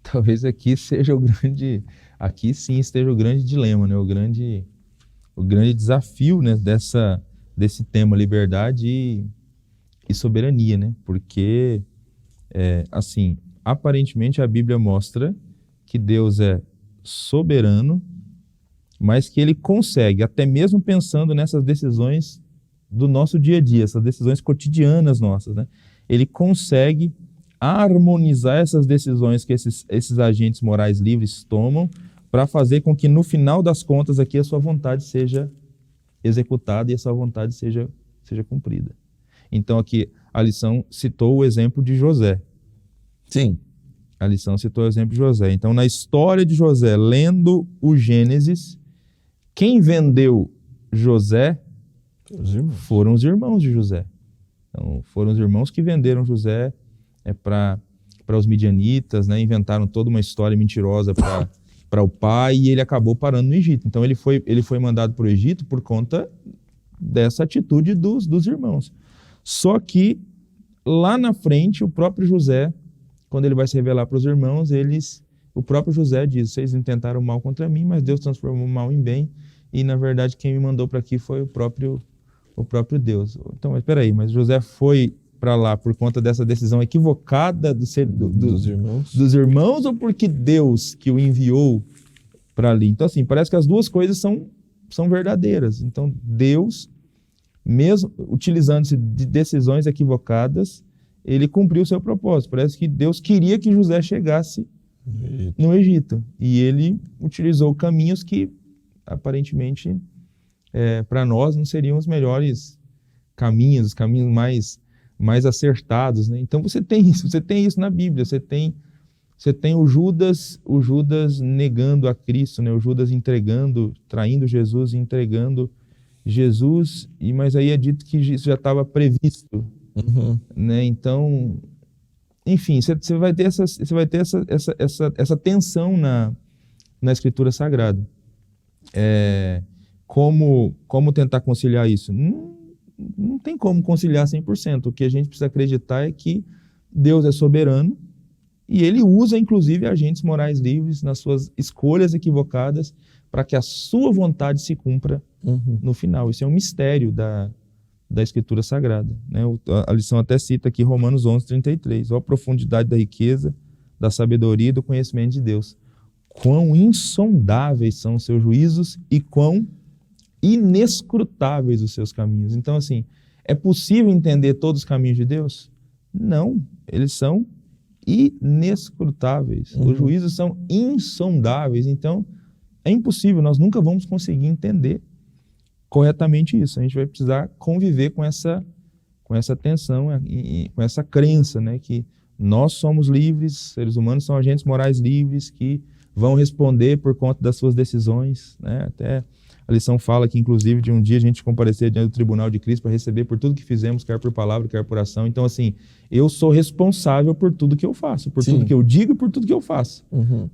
Talvez aqui sim esteja o grande dilema, né? O grande desafio, né? Desse tema liberdade e soberania, né? Porque, assim, aparentemente a Bíblia mostra que Deus é soberano, mas que Ele consegue, até mesmo pensando nessas decisões do nosso dia a dia, essas decisões cotidianas nossas, né? Ele consegue harmonizar essas decisões que esses agentes morais livres tomam para fazer com que, no final das contas, aqui a sua vontade seja executada e a sua vontade seja cumprida. Então, aqui a lição citou o exemplo de José. Sim. A lição citou o exemplo de José. Então, na história de José, lendo o Gênesis, quem vendeu José foram os irmãos de José. Então, foram os irmãos que venderam José para os midianitas, né? Inventaram toda uma história mentirosa para o pai, e ele acabou parando no Egito. Então ele foi mandado para o Egito por conta dessa atitude dos irmãos. Só que lá na frente, o próprio José, quando ele vai se revelar para os irmãos, o próprio José diz: vocês intentaram mal contra mim, mas Deus transformou o mal em bem, e na verdade quem me mandou para aqui foi o próprio Deus. Então, mas espera aí, mas José foi para lá por conta dessa decisão equivocada dos irmãos, ou porque Deus que o enviou para ali? Então, assim, parece que as duas coisas são verdadeiras. Então, Deus, mesmo utilizando-se de decisões equivocadas, ele cumpriu o seu propósito. Parece que Deus queria que José chegasse no Egito, e ele utilizou caminhos que, aparentemente, para nós não seriam os melhores caminhos, os caminhos mais acertados, né? Então você tem isso na Bíblia. Você tem o Judas negando a Cristo, né? O Judas traindo Jesus e entregando Jesus, mas aí é dito que isso já estava previsto, né? Então, enfim, você vai ter essa tensão na Escritura Sagrada. Como tentar conciliar isso? Não tem como conciliar 100%. O que a gente precisa acreditar é que Deus é soberano, e ele usa, inclusive, agentes morais livres nas suas escolhas equivocadas para que a sua vontade se cumpra no final. Isso é um mistério da Escritura Sagrada, né? A lição até cita aqui Romanos 11:33. Ó a profundidade da riqueza, da sabedoria e do conhecimento de Deus. Quão insondáveis são os seus juízos e quão inescrutáveis os seus caminhos. Então, assim, é possível entender todos os caminhos de Deus? Não, eles são inescrutáveis. Os juízos são insondáveis. Então, é impossível, nós nunca vamos conseguir entender corretamente isso. A gente vai precisar conviver com essa tensão e com essa crença, né, que nós somos livres, seres humanos são agentes morais livres que vão responder por conta das suas decisões, né? Até a lição fala que, inclusive, de um dia a gente comparecer diante do tribunal de Cristo para receber por tudo que fizemos, quer por palavra, quer por ação. Então, assim, eu sou responsável por tudo que eu faço, por tudo que eu digo e por tudo que eu faço.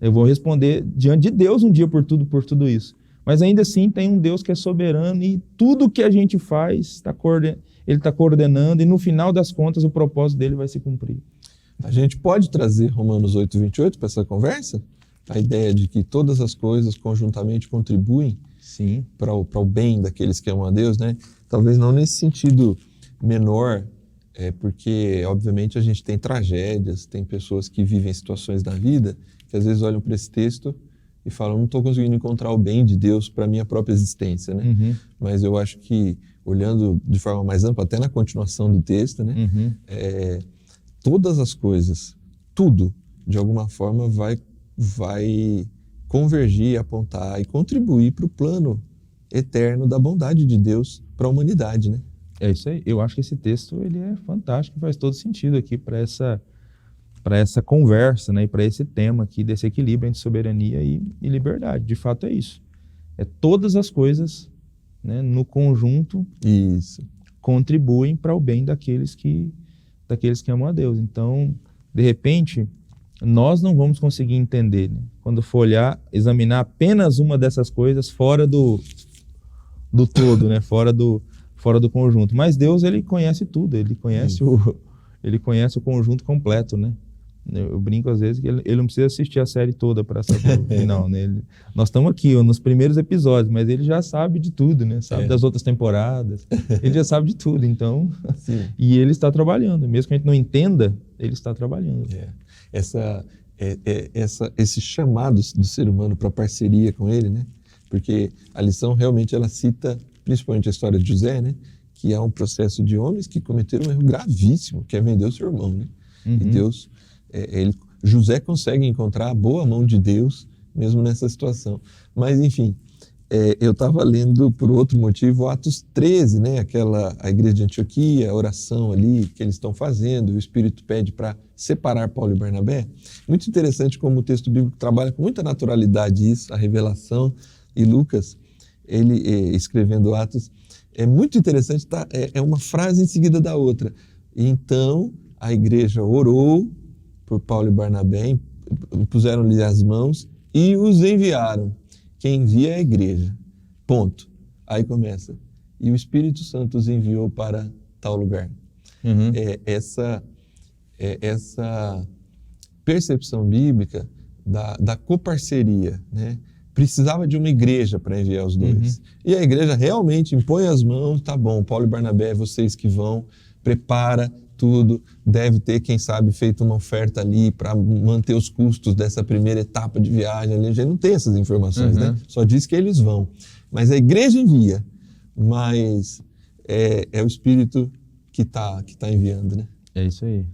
Eu vou responder diante de Deus um dia por tudo isso. Mas ainda assim tem um Deus que é soberano, e tudo que a gente faz, ele está coordenando, e no final das contas o propósito dele vai se cumprir. A gente pode trazer Romanos 8:28 para essa conversa? A ideia de que todas as coisas conjuntamente contribuem para o bem daqueles que amam a Deus, né? Talvez não nesse sentido menor, porque obviamente a gente tem tragédias, tem pessoas que vivem situações da vida que às vezes olham para esse texto e falam: não estou conseguindo encontrar o bem de Deus para a minha própria existência, né? Mas eu acho que, olhando de forma mais ampla, até na continuação do texto, né? Todas as coisas, tudo, de alguma forma vai convergir, apontar e contribuir para o plano eterno da bondade de Deus para a humanidade, né? É isso aí. Eu acho que esse texto ele é fantástico, faz todo sentido aqui para essa conversa, né? E para esse tema aqui desse equilíbrio entre soberania e liberdade. De fato é isso. Todas as coisas, né, no conjunto contribuem para o bem daqueles que amam a Deus. Então, de repente, nós não vamos conseguir entender, né? Quando for olhar, examinar apenas uma dessas coisas fora do todo, né? Fora do conjunto. Mas Deus, ele conhece tudo, ele conhece o conjunto completo, né? Eu brinco às vezes que ele não precisa assistir a série toda para saber o final, né? Nós estamos aqui nos primeiros episódios, mas ele já sabe de tudo, né? Sabe das outras temporadas, ele já sabe de tudo, então... E ele está trabalhando, mesmo que a gente não entenda, ele está trabalhando. Esse chamado do ser humano para parceria com ele, né? Porque a lição realmente ela cita principalmente a história de José, né? Que é um processo de homens que cometeram um erro gravíssimo, que é vender o seu irmão, né? E Deus, José consegue encontrar a boa mão de Deus mesmo nessa situação. Mas, enfim, eu estava lendo por outro motivo Atos 13, né? A igreja de Antioquia, a oração ali que eles estão fazendo, o Espírito pede para separar Paulo e Barnabé. Muito interessante como o texto bíblico trabalha com muita naturalidade isso, a revelação. E Lucas, ele escrevendo Atos, é muito interessante, tá? É uma frase em seguida da outra. Então, a igreja orou por Paulo e Barnabé, puseram-lhe as mãos e os enviaram. Quem envia é a igreja. Ponto. Aí começa. E o Espírito Santo os enviou para tal lugar. Uhum. Essa percepção bíblica da coparceria, né? Precisava de uma igreja para enviar os dois. Uhum. E a igreja realmente impõe as mãos, tá bom, Paulo e Barnabé, vocês que vão, prepara tudo, deve ter, quem sabe, feito uma oferta ali para manter os custos dessa primeira etapa de viagem ali. A gente não tem essas informações, né? Só diz que eles vão. Mas a igreja envia, mas é o Espírito que tá enviando, né? É isso aí.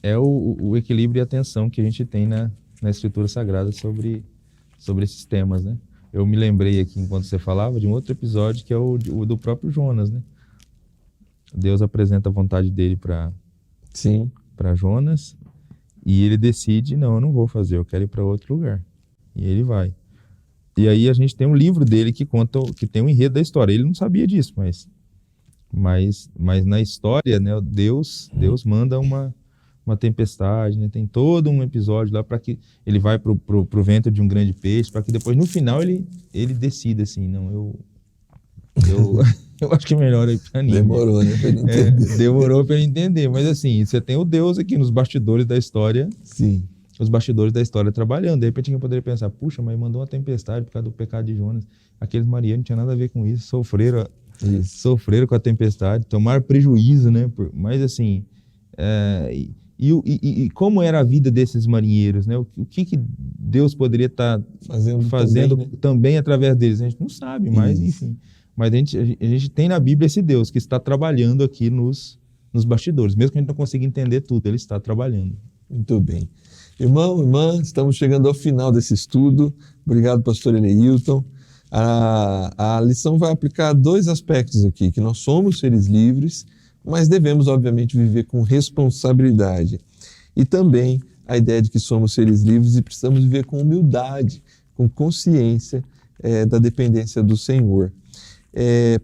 É o equilíbrio e a atenção que a gente tem na Escritura Sagrada sobre esses temas, né? Eu me lembrei aqui, enquanto você falava, de um outro episódio que é o do próprio Jonas, né? Deus apresenta a vontade dele para Jonas e ele decide, não, eu não vou fazer, eu quero ir para outro lugar. E ele vai. E aí a gente tem um livro dele que conta, que tem um enredo da história. Ele não sabia disso, mas na história, né, Deus manda uma tempestade, né? Tem todo um episódio lá para que ele vai pro ventre de um grande peixe, para que depois no final ele decida assim, não, eu acho que é melhor ir para Nínive. Demorou, né, para ele entender. Demorou para ele entender, mas assim, você tem o Deus aqui nos bastidores da história. Sim. Os bastidores da história trabalhando. De repente alguém poderia pensar, puxa, mas mandou uma tempestade por causa do pecado de Jonas. Aqueles marinheiros não tinham nada a ver com isso, sofreram com a tempestade, tomaram prejuízo, né? Mas assim, e como era a vida desses marinheiros, né? O que Deus poderia estar fazendo também através deles? A gente não sabe, mas enfim. Mas a gente tem na Bíblia esse Deus que está trabalhando aqui nos bastidores. Mesmo que a gente não consiga entender tudo, ele está trabalhando. Muito bem. Irmão, irmã, estamos chegando ao final desse estudo. Obrigado, pastor Eneilton. A lição vai aplicar 2 aspectos aqui, que nós somos seres livres, mas devemos, obviamente, viver com responsabilidade. E também a ideia de que somos seres livres e precisamos viver com humildade, com consciência da dependência do Senhor.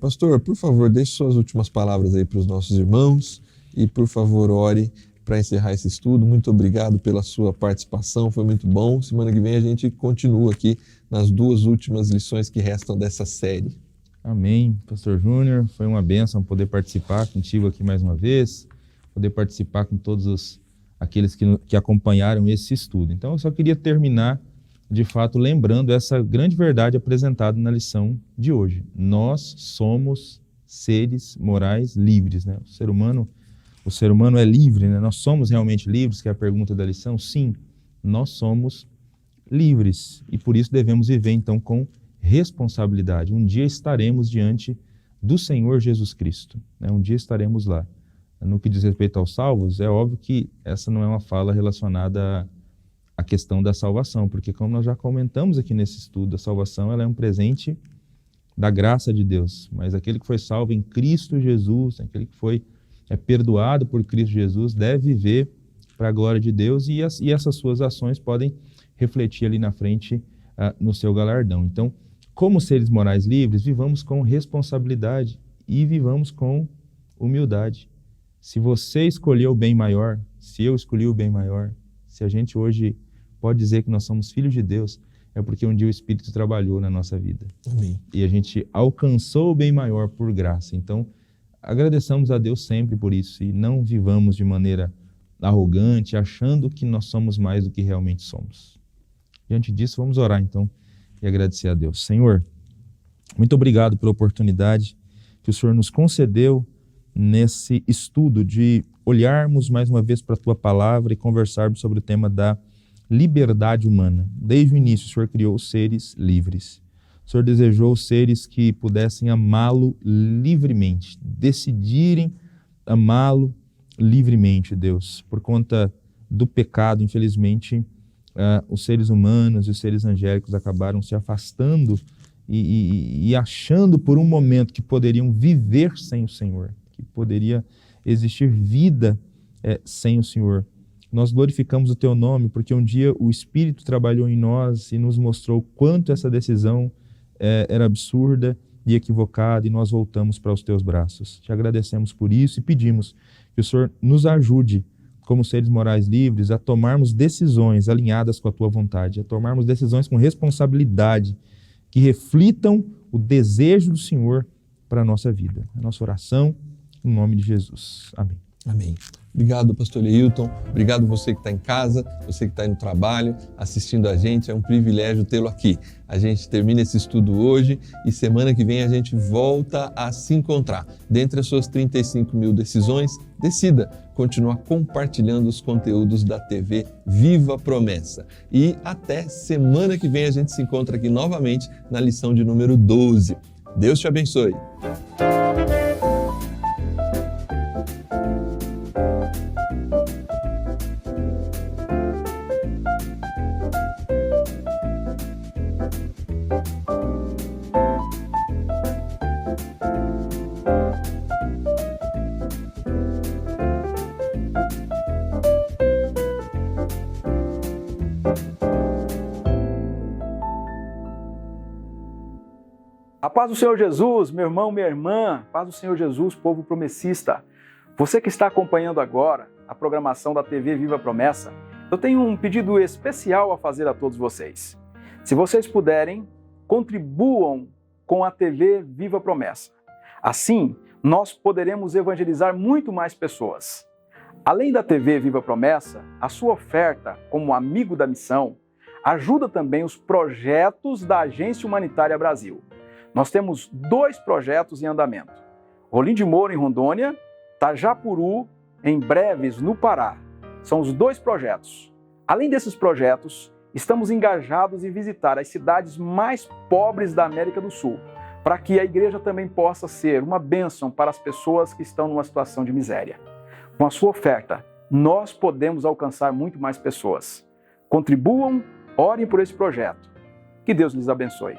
Pastor, por favor, deixe suas últimas palavras aí para os nossos irmãos e, por favor, ore para encerrar esse estudo. Muito obrigado pela sua participação, foi muito bom. Semana que vem a gente continua aqui nas 2 últimas lições que restam dessa série. Amém, pastor Júnior. Foi uma bênção poder participar contigo aqui mais uma vez, poder participar com todos aqueles que acompanharam esse estudo. Então, eu só queria terminar, de fato, lembrando essa grande verdade apresentada na lição de hoje. Nós somos seres morais livres, né? O ser humano é livre, né? Nós somos realmente livres, que é a pergunta da lição? Sim, nós somos livres e por isso devemos viver então com responsabilidade. Um dia estaremos diante do Senhor Jesus Cristo, né? Um dia estaremos lá. No que diz respeito aos salvos, é óbvio que essa não é uma fala relacionada à questão da salvação, porque como nós já comentamos aqui nesse estudo, a salvação ela é um presente da graça de Deus, mas aquele que foi salvo em Cristo Jesus, aquele que foi perdoado por Cristo Jesus, deve viver para a glória de Deus e essas suas ações podem refletir ali na frente no seu galardão. Então, como seres morais livres, vivamos com responsabilidade e vivamos com humildade. Se você escolheu o bem maior, se eu escolhi o bem maior, se a gente hoje pode dizer que nós somos filhos de Deus, é porque um dia o Espírito trabalhou na nossa vida. Amém. E a gente alcançou o bem maior por graça. Então, agradeçamos a Deus sempre por isso e não vivamos de maneira arrogante, achando que nós somos mais do que realmente somos. Diante disso, vamos orar então e agradecer a Deus. Senhor, muito obrigado pela oportunidade que o Senhor nos concedeu nesse estudo de olharmos mais uma vez para a Tua Palavra e conversarmos sobre o tema da liberdade humana. Desde o início, o Senhor criou os seres livres. O Senhor desejou os seres que pudessem amá-lo livremente, decidirem amá-lo livremente, Deus. Por conta do pecado, infelizmente, os seres humanos e os seres angélicos acabaram se afastando e achando por um momento que poderiam viver sem o Senhor, que poderia existir vida sem o Senhor. Nós glorificamos o Teu nome porque um dia o Espírito trabalhou em nós e nos mostrou quanto essa decisão era absurda e equivocada, e nós voltamos para os teus braços. Te agradecemos por isso e pedimos que o Senhor nos ajude, como seres morais livres, a tomarmos decisões alinhadas com a tua vontade, a tomarmos decisões com responsabilidade, que reflitam o desejo do Senhor para a nossa vida. A nossa oração, em nome de Jesus. Amém. Amém. Obrigado, pastor Hilton. Obrigado você que está em casa, você que está aí no trabalho, assistindo a gente. É um privilégio tê-lo aqui. A gente termina esse estudo hoje e semana que vem a gente volta a se encontrar. Dentre as suas 35 mil decisões, decida continuar compartilhando os conteúdos da TV Viva Promessa. E até semana que vem a gente se encontra aqui novamente na lição de número 12. Deus te abençoe. A paz do Senhor Jesus, meu irmão, minha irmã, paz do Senhor Jesus, povo promessista. Você que está acompanhando agora a programação da TV Viva Promessa, eu tenho um pedido especial a fazer a todos vocês. Se vocês puderem, contribuam com a TV Viva Promessa. Assim, nós poderemos evangelizar muito mais pessoas. Além da TV Viva Promessa, a sua oferta como amigo da missão ajuda também os projetos da Agência Humanitária Brasil. Nós temos 2 projetos em andamento. Rolim de Moura, em Rondônia, Tajapuru, em Breves, no Pará. São os 2 projetos. Além desses projetos, estamos engajados em visitar as cidades mais pobres da América do Sul, para que a igreja também possa ser uma bênção para as pessoas que estão numa situação de miséria. Com a sua oferta, nós podemos alcançar muito mais pessoas. Contribuam, orem por esse projeto. Que Deus lhes abençoe.